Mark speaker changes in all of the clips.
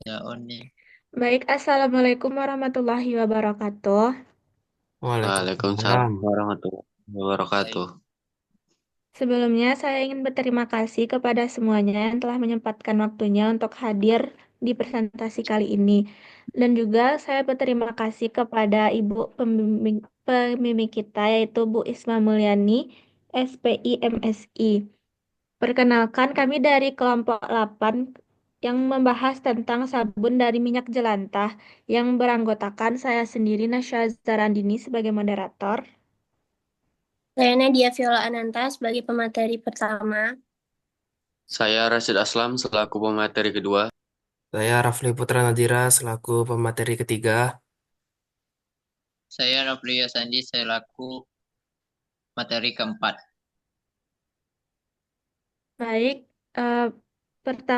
Speaker 1: Ya, Oni.
Speaker 2: Baik, Assalamualaikum warahmatullahi wabarakatuh.
Speaker 1: Waalaikumsalam
Speaker 3: Waalaikumsalam.
Speaker 1: warahmatullahi wabarakatuh.
Speaker 2: Sebelumnya, saya ingin berterima kasih kepada semuanya yang telah menyempatkan waktunya untuk hadir di presentasi kali ini. Dan juga saya berterima kasih kepada Ibu pembimbing kita, yaitu Bu Isma Mulyani, SPI MSI. Perkenalkan, kami dari kelompok 8 yang membahas tentang sabun dari minyak jelantah yang beranggotakan saya sendiri, Nasya Zarandini, sebagai moderator.
Speaker 4: Saya Nadia Viola Ananta sebagai pemateri pertama.
Speaker 1: Saya Rashid Aslam selaku pemateri kedua.
Speaker 3: Saya Rafli Putra Nadira selaku pemateri ketiga.
Speaker 5: Saya Rafli Sandi selaku materi keempat.
Speaker 2: Baik, eh,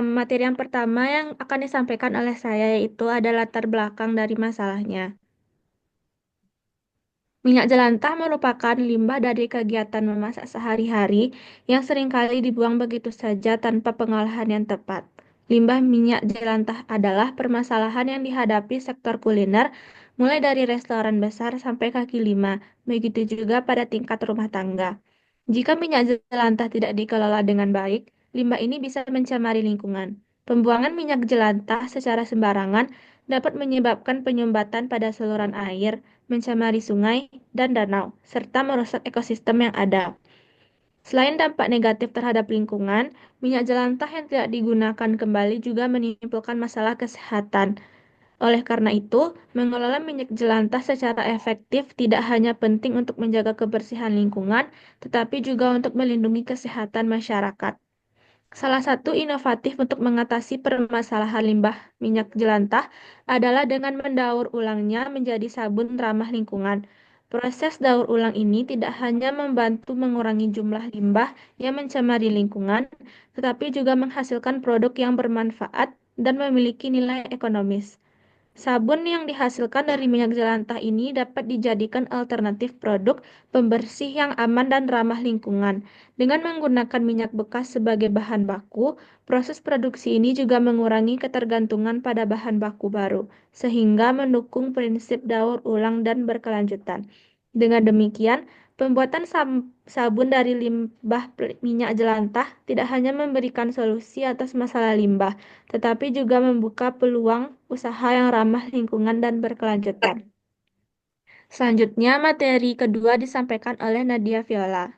Speaker 2: materi yang pertama yang akan disampaikan oleh saya yaitu ada latar belakang dari masalahnya. Minyak jelantah merupakan limbah dari kegiatan memasak sehari-hari yang seringkali dibuang begitu saja tanpa pengolahan yang tepat. Limbah minyak jelantah adalah permasalahan yang dihadapi sektor kuliner, mulai dari restoran besar sampai kaki lima, begitu juga pada tingkat rumah tangga. Jika minyak jelantah tidak dikelola dengan baik, limbah ini bisa mencemari lingkungan. Pembuangan minyak jelantah secara sembarangan dapat menyebabkan penyumbatan pada saluran air, mencemari sungai dan danau, serta merusak ekosistem yang ada. Selain dampak negatif terhadap lingkungan, minyak jelantah yang tidak digunakan kembali juga menimbulkan masalah kesehatan. Oleh karena itu, mengelola minyak jelantah secara efektif tidak hanya penting untuk menjaga kebersihan lingkungan, tetapi juga untuk melindungi kesehatan masyarakat. Salah satu inovatif untuk mengatasi permasalahan limbah minyak jelantah adalah dengan mendaur ulangnya menjadi sabun ramah lingkungan. Proses daur ulang ini tidak hanya membantu mengurangi jumlah limbah yang mencemari lingkungan, tetapi juga menghasilkan produk yang bermanfaat dan memiliki nilai ekonomis. Sabun yang dihasilkan dari minyak jelantah ini dapat dijadikan alternatif produk pembersih yang aman dan ramah lingkungan. Dengan menggunakan minyak bekas sebagai bahan baku, proses produksi ini juga mengurangi ketergantungan pada bahan baku baru, sehingga mendukung prinsip daur ulang dan berkelanjutan. Dengan demikian, pembuatan sabun dari limbah minyak jelantah tidak hanya memberikan solusi atas masalah limbah, tetapi juga membuka peluang usaha yang ramah lingkungan dan berkelanjutan. Selanjutnya, materi kedua disampaikan oleh Nadia Viola.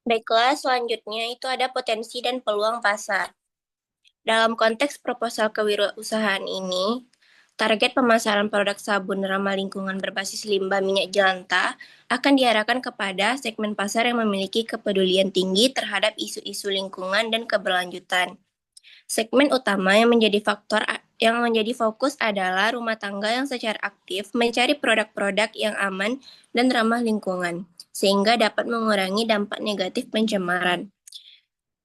Speaker 4: Baiklah, selanjutnya itu ada potensi dan peluang pasar. Dalam konteks proposal kewirausahaan ini, target pemasaran produk sabun ramah lingkungan berbasis limbah minyak jelantah akan diarahkan kepada segmen pasar yang memiliki kepedulian tinggi terhadap isu-isu lingkungan dan keberlanjutan. Segmen utama yang menjadi fokus adalah rumah tangga yang secara aktif mencari produk-produk yang aman dan ramah lingkungan, sehingga dapat mengurangi dampak negatif pencemaran.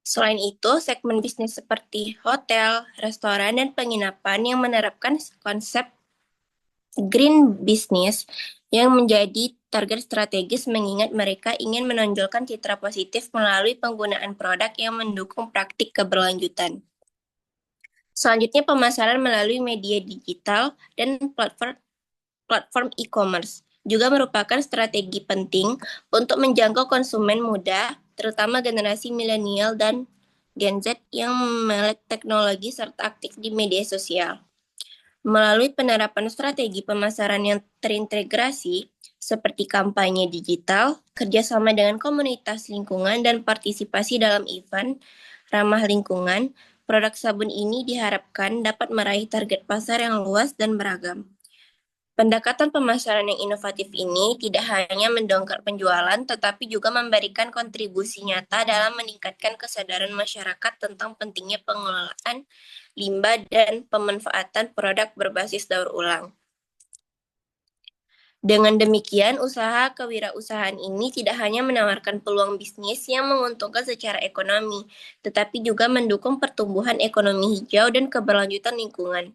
Speaker 4: Selain itu, segmen bisnis seperti hotel, restoran, dan penginapan yang menerapkan konsep green business yang menjadi target strategis mengingat mereka ingin menonjolkan citra positif melalui penggunaan produk yang mendukung praktik keberlanjutan. Selanjutnya, pemasaran melalui media digital dan platform e-commerce juga merupakan strategi penting untuk menjangkau konsumen muda, terutama generasi milenial dan Gen Z yang melek teknologi serta aktif di media sosial. Melalui penerapan strategi pemasaran yang terintegrasi, seperti kampanye digital, kerjasama dengan komunitas lingkungan, dan partisipasi dalam event ramah lingkungan, produk sabun ini diharapkan dapat meraih target pasar yang luas dan beragam. Pendekatan pemasaran yang inovatif ini tidak hanya mendongkrak penjualan, tetapi juga memberikan kontribusi nyata dalam meningkatkan kesadaran masyarakat tentang pentingnya pengelolaan limbah dan pemanfaatan produk berbasis daur ulang. Dengan demikian, usaha kewirausahaan ini tidak hanya menawarkan peluang bisnis yang menguntungkan secara ekonomi, tetapi juga mendukung pertumbuhan ekonomi hijau dan keberlanjutan lingkungan.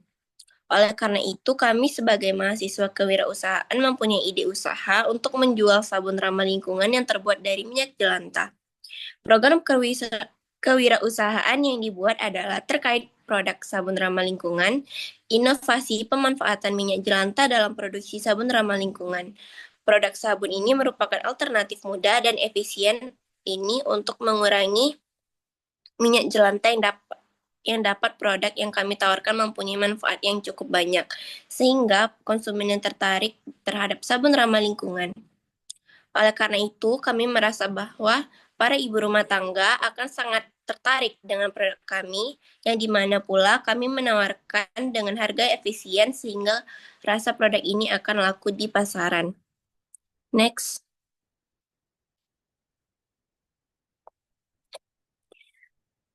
Speaker 4: Oleh karena itu, kami sebagai mahasiswa kewirausahaan mempunyai ide usaha untuk menjual sabun ramah lingkungan yang terbuat dari minyak jelantah. Program kewirausahaan yang dibuat adalah terkait produk sabun ramah lingkungan, inovasi pemanfaatan minyak jelantah dalam produksi sabun ramah lingkungan. Produk sabun ini merupakan alternatif mudah dan efisien ini untuk mengurangi minyak jelantah yang dapat produk yang kami tawarkan mempunyai manfaat yang cukup banyak, sehingga konsumen yang tertarik terhadap sabun ramah lingkungan. Oleh karena itu, kami merasa bahwa para ibu rumah tangga akan sangat tertarik dengan produk kami, yang dimana pula kami menawarkan dengan harga efisien sehingga rasa produk ini akan laku di pasaran. Next.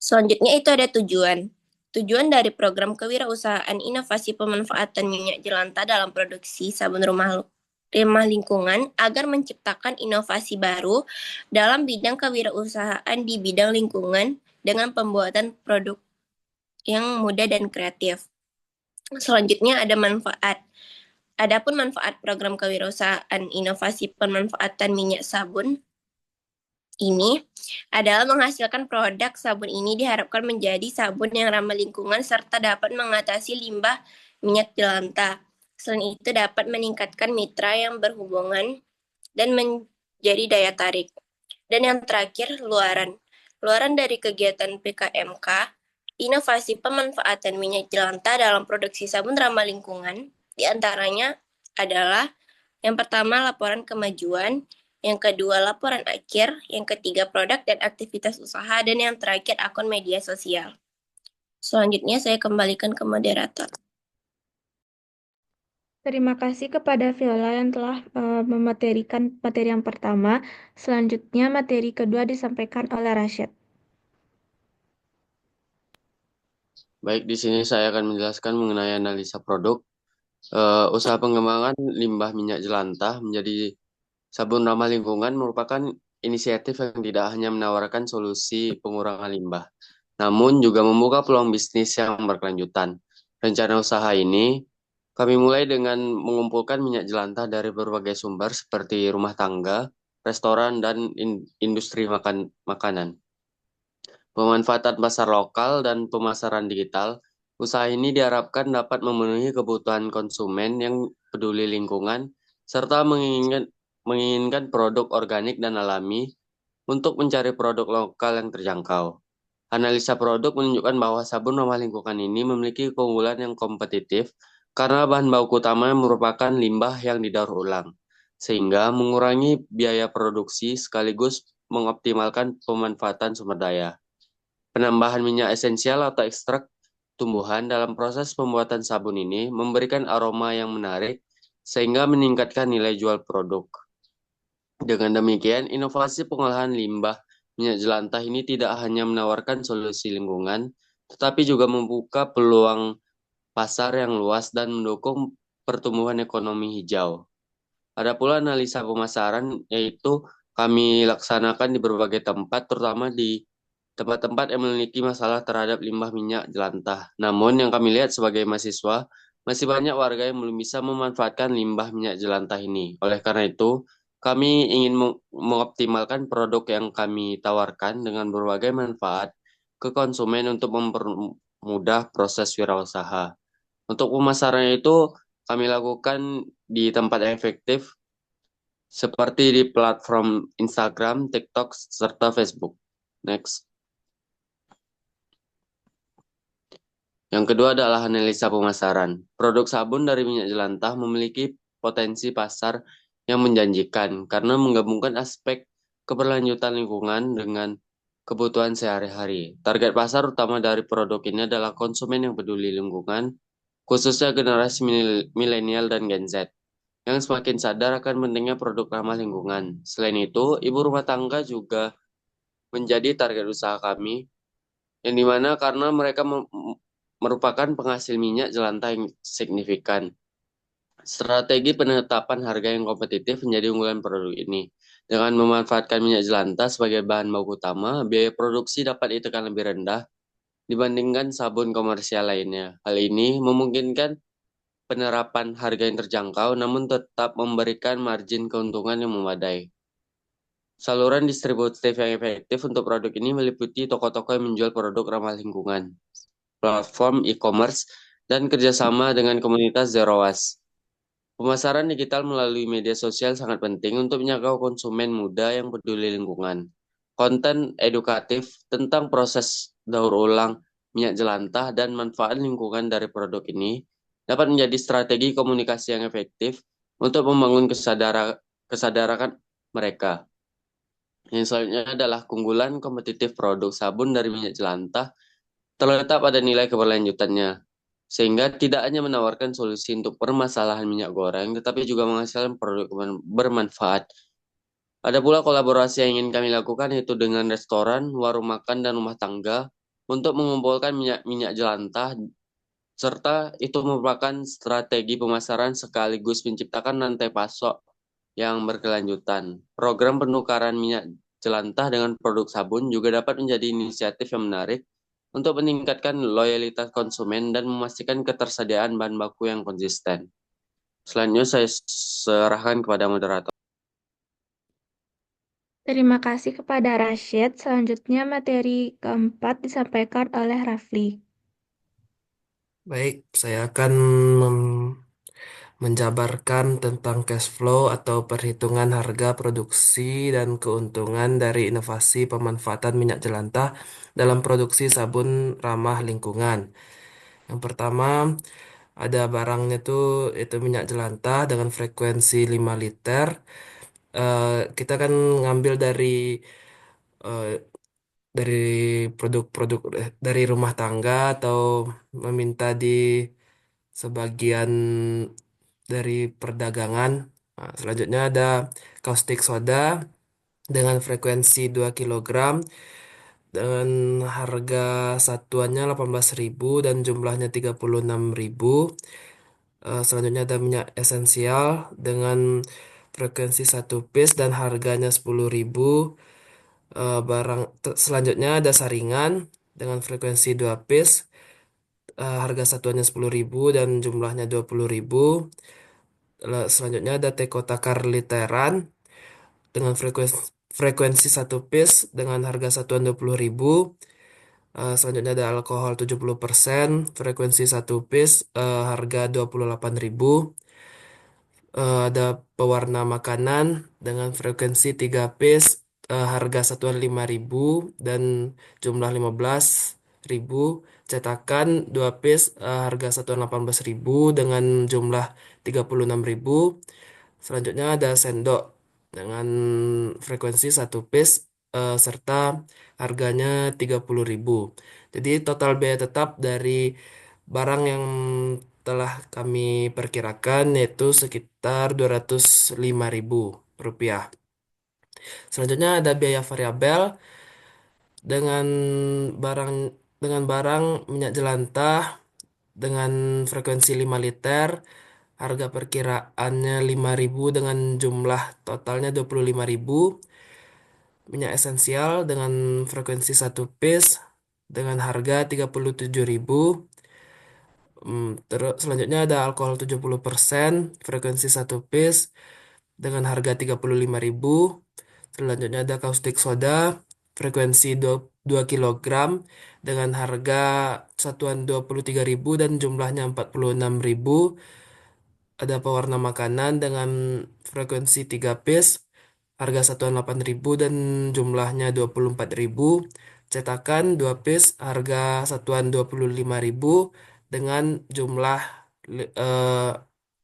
Speaker 4: Selanjutnya itu ada tujuan. Tujuan dari program kewirausahaan inovasi pemanfaatan minyak jelantah dalam produksi sabun ramah lingkungan agar menciptakan inovasi baru dalam bidang kewirausahaan di bidang lingkungan dengan pembuatan produk yang mudah dan kreatif. Selanjutnya ada manfaat. Adapun manfaat program kewirausahaan inovasi pemanfaatan minyak sabun ini adalah menghasilkan produk sabun ini diharapkan menjadi sabun yang ramah lingkungan serta dapat mengatasi limbah minyak jelantah. Selain itu dapat meningkatkan mitra yang berhubungan dan menjadi daya tarik. Dan yang terakhir, luaran. Luaran dari kegiatan PKMK, inovasi pemanfaatan minyak jelantah dalam produksi sabun ramah lingkungan, diantaranya adalah yang pertama laporan kemajuan, yang kedua laporan akhir, yang ketiga produk dan aktivitas usaha, dan yang terakhir akun media sosial. Selanjutnya saya kembalikan ke moderator.
Speaker 2: Terima kasih kepada Viola yang telah mematerikan materi yang pertama. Selanjutnya materi kedua disampaikan oleh Rashid.
Speaker 1: Baik, di sini saya akan menjelaskan mengenai analisa produk. Usaha pengembangan limbah minyak jelantah menjadi sabun ramah lingkungan merupakan inisiatif yang tidak hanya menawarkan solusi pengurangan limbah, namun juga membuka peluang bisnis yang berkelanjutan. Rencana usaha ini kami mulai dengan mengumpulkan minyak jelantah dari berbagai sumber seperti rumah tangga, restoran, dan industri makanan. Pemanfaatan pasar lokal dan pemasaran digital, usaha ini diharapkan dapat memenuhi kebutuhan konsumen yang peduli lingkungan, serta menginginkan produk organik dan alami untuk mencari produk lokal yang terjangkau. Analisa produk menunjukkan bahwa sabun ramah lingkungan ini memiliki keunggulan yang kompetitif karena bahan baku utama merupakan limbah yang didaur ulang, sehingga mengurangi biaya produksi sekaligus mengoptimalkan pemanfaatan sumber daya. Penambahan minyak esensial atau ekstrak tumbuhan dalam proses pembuatan sabun ini memberikan aroma yang menarik sehingga meningkatkan nilai jual produk. Dengan demikian, inovasi pengolahan limbah minyak jelantah ini tidak hanya menawarkan solusi lingkungan, tetapi juga membuka peluang pasar yang luas dan mendukung pertumbuhan ekonomi hijau. Ada pula analisa pemasaran, yaitu kami laksanakan di berbagai tempat, terutama di tempat-tempat yang memiliki masalah terhadap limbah minyak jelantah. Namun yang kami lihat sebagai mahasiswa, masih banyak warga yang belum bisa memanfaatkan limbah minyak jelantah ini. Oleh karena itu, kami ingin mengoptimalkan produk yang kami tawarkan dengan berbagai manfaat ke konsumen untuk mempermudah proses wirausaha. Untuk pemasarannya itu kami lakukan di tempat yang efektif seperti di platform Instagram, TikTok, serta Facebook. Next. Yang kedua adalah analisa pemasaran. Produk sabun dari minyak jelantah memiliki potensi pasar yang menjanjikan karena menggabungkan aspek keberlanjutan lingkungan dengan kebutuhan sehari-hari. Target pasar utama dari produk ini adalah konsumen yang peduli lingkungan, khususnya generasi milenial dan Gen Z, yang semakin sadar akan pentingnya produk ramah lingkungan. Selain itu, ibu rumah tangga juga menjadi target usaha kami, yang dimana karena mereka merupakan penghasil minyak jelantah yang signifikan. Strategi penetapan harga yang kompetitif menjadi unggulan produk ini. Dengan memanfaatkan minyak jelantah sebagai bahan baku utama, biaya produksi dapat ditekan lebih rendah dibandingkan sabun komersial lainnya. Hal ini memungkinkan penerapan harga yang terjangkau namun tetap memberikan margin keuntungan yang memadai. Saluran distributif yang efektif untuk produk ini meliputi toko-toko yang menjual produk ramah lingkungan, platform e-commerce, dan kerjasama dengan komunitas Zero Waste. Pemasaran digital melalui media sosial sangat penting untuk menjangkau konsumen muda yang peduli lingkungan. Konten edukatif tentang proses daur ulang minyak jelantah dan manfaat lingkungan dari produk ini dapat menjadi strategi komunikasi yang efektif untuk membangun kesadaran mereka. Yang selanjutnya adalah keunggulan kompetitif produk sabun dari minyak jelantah terletak pada nilai keberlanjutannya, sehingga tidak hanya menawarkan solusi untuk permasalahan minyak goreng, tetapi juga menghasilkan produk bermanfaat. Ada pula kolaborasi yang ingin kami lakukan yaitu dengan restoran, warung makan, dan rumah tangga untuk mengumpulkan minyak jelantah, serta itu merupakan strategi pemasaran sekaligus menciptakan rantai pasok yang berkelanjutan. Program penukaran minyak jelantah dengan produk sabun juga dapat menjadi inisiatif yang menarik untuk meningkatkan loyalitas konsumen dan memastikan ketersediaan bahan baku yang konsisten. Selanjutnya saya serahkan kepada moderator.
Speaker 2: Terima kasih kepada Rashid. Selanjutnya materi keempat disampaikan oleh Rafli.
Speaker 3: Baik, saya akan menjabarkan tentang cash flow atau perhitungan harga produksi dan keuntungan dari inovasi pemanfaatan minyak jelantah dalam produksi sabun ramah lingkungan. Yang pertama, ada barangnya tuh itu minyak jelantah dengan frekuensi 5 liter. Eh, kita kan ngambil eh, dari produk-produk dari rumah tangga atau meminta di sebagian dari perdagangan. Nah, selanjutnya ada caustic soda dengan frekuensi 2 kilogram dengan harga satuannya 18.000 dan jumlahnya 36.000. Selanjutnya ada minyak esensial dengan frekuensi satu piece dan harganya 10.000. Selanjutnya ada saringan dengan frekuensi 2 piece, harga satuannya 10.000 dan jumlahnya 20.000. Selanjutnya ada teko takar literan dengan frekuensi satu piece dengan harga satuan 20.000. Selanjutnya ada alkohol 70%, frekuensi satu piece, harga 28.000. Ada pewarna makanan dengan frekuensi 3 piece, harga satuan 5.000 dan jumlah 15.000. Cetakan 2 piece, harga satuan 18.000 dengan jumlah 36.000. Selanjutnya ada sendok dengan frekuensi satu piece, serta harganya 30.000. Jadi total biaya tetap dari barang yang telah kami perkirakan yaitu sekitar 205.000 rupiah. Selanjutnya ada biaya variabel dengan barang barang minyak jelantah dengan frekuensi 5 liter. Harga perkiraannya 5.000 dengan jumlah totalnya 25.000. Minyak esensial dengan frekuensi satu piece dengan harga 37.000. Terus selanjutnya ada alkohol 70%, frekuensi satu piece dengan harga 35.000. Selanjutnya ada kaustik soda, frekuensi 2 kilogram dengan harga satuan 23.000 dan jumlahnya 46.000. Ada pewarna makanan dengan frekuensi 3 piece, harga satuan 8.000 dan jumlahnya 24.000. Cetakan 2 piece, harga satuan 25.000 dengan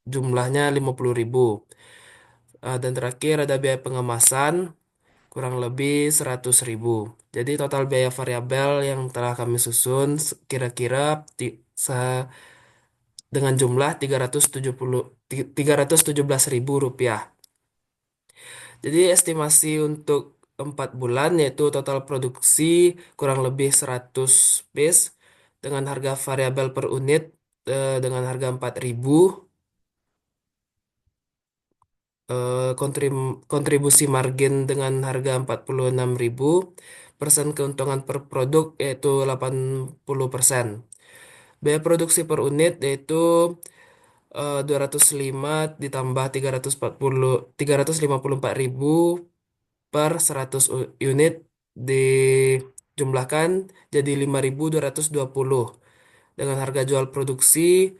Speaker 3: jumlahnya 50.000. Dan terakhir ada biaya pengemasan kurang lebih 100.000. Jadi total biaya variabel yang telah kami susun kira-kira dengan jumlah 317.000 rupiah. Jadi estimasi untuk 4 bulan yaitu total produksi kurang lebih 100 piece dengan harga variabel per unit dengan harga 4.000. Kontribusi margin dengan harga 46.000, persen keuntungan per produk yaitu 80%. Biaya produksi per unit yaitu 205 ditambah 354.000 per 100 unit dijumlahkan jadi 5.220 dengan harga jual produksi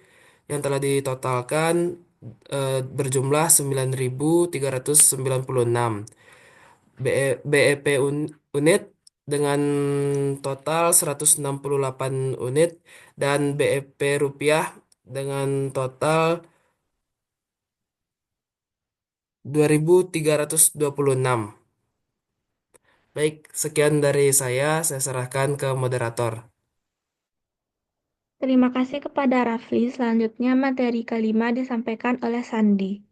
Speaker 3: yang telah ditotalkan berjumlah 9.396. BEP unit dengan total 168 unit dan BEP rupiah dengan total 2.326. Baik, sekian dari saya serahkan ke moderator.
Speaker 2: Terima kasih kepada Rafli. Selanjutnya materi kelima disampaikan oleh Sandi.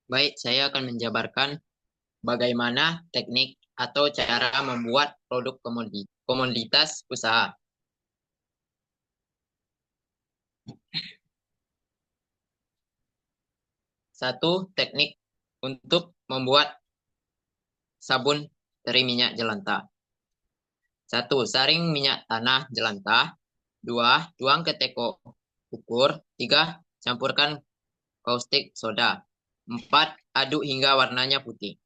Speaker 5: Baik, saya akan menjabarkan bagaimana teknik atau cara membuat produk komoditas usaha. Satu, teknik untuk membuat sabun dari minyak jelantah. Satu, saring minyak tanah jelantah. Dua, tuang ke teko ukur. Tiga, campurkan kaustik soda. Empat, aduk hingga warnanya putih.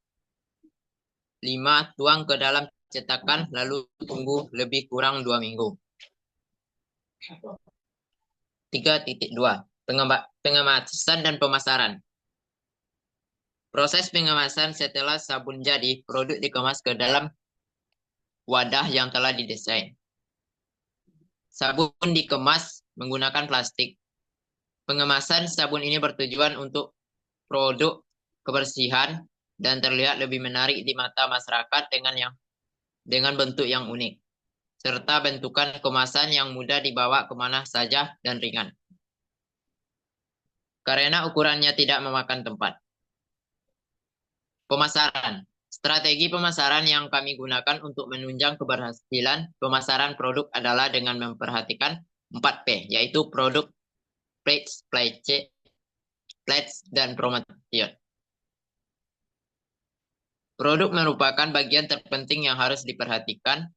Speaker 5: Lima, tuang ke dalam cetakan lalu tunggu lebih kurang 2 minggu. 3.2, pengemasan dan pemasaran. Proses pengemasan setelah sabun jadi, produk dikemas ke dalam wadah yang telah didesain. Sabun dikemas menggunakan plastik. Pengemasan sabun ini bertujuan untuk produk kebersihan dan terlihat lebih menarik di mata masyarakat dengan bentuk yang unik, serta bentukan kemasan yang mudah dibawa kemana saja dan ringan. Karena ukurannya tidak memakan tempat. Pemasaran. Strategi pemasaran yang kami gunakan untuk menunjang keberhasilan pemasaran produk adalah dengan memperhatikan 4P, yaitu produk, place, dan promotion. Produk merupakan bagian terpenting yang harus diperhatikan.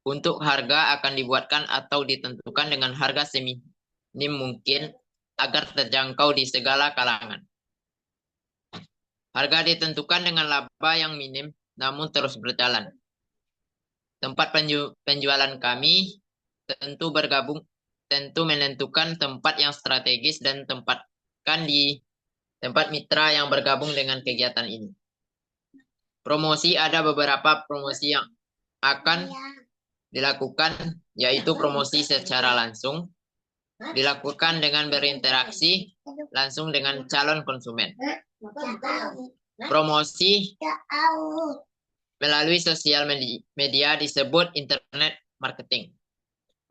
Speaker 5: Untuk harga akan dibuatkan atau ditentukan dengan harga seminim mungkin agar terjangkau di segala kalangan. Harga ditentukan dengan laba yang minim namun terus berjalan. Tempat penjualan kami tentu menentukan tempat yang strategis dan tempatkan di tempat mitra yang bergabung dengan kegiatan ini. Promosi, ada beberapa promosi yang akan dilakukan, yaitu promosi secara langsung, dilakukan dengan berinteraksi langsung dengan calon konsumen. Promosi melalui sosial media disebut internet marketing.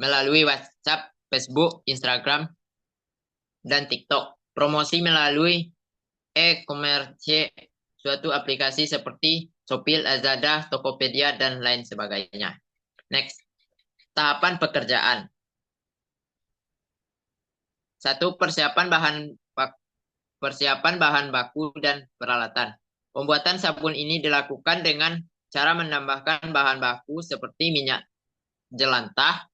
Speaker 5: Melalui WhatsApp, Facebook, Instagram, dan TikTok. Promosi melalui e-commerce, suatu aplikasi seperti Shopee, Lazada, Tokopedia, dan lain sebagainya. Next, tahapan pekerjaan. Satu, persiapan bahan baku dan peralatan. Pembuatan sabun ini dilakukan dengan cara menambahkan bahan baku seperti minyak jelantah,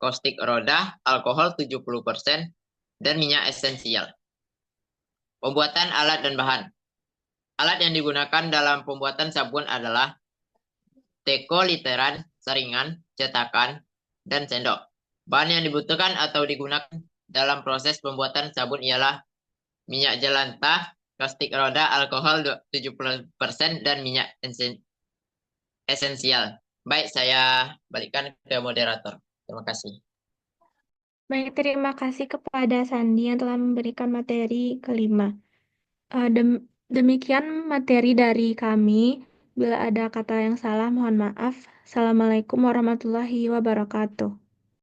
Speaker 5: kaustik roda, alkohol 70%, dan minyak esensial. Pembuatan alat dan bahan. Alat yang digunakan dalam pembuatan sabun adalah teko, literan, saringan, cetakan, dan sendok. Bahan yang dibutuhkan atau digunakan dalam proses pembuatan sabun ialah minyak jelantah, kaustik roda, alkohol 70%, dan minyak esensial. Baik, saya balikkan ke moderator. Terima kasih.
Speaker 2: Baik, terima kasih kepada Sandi yang telah memberikan materi kelima. Demikian materi dari kami. Bila ada kata yang salah, mohon maaf. Assalamualaikum warahmatullahi wabarakatuh.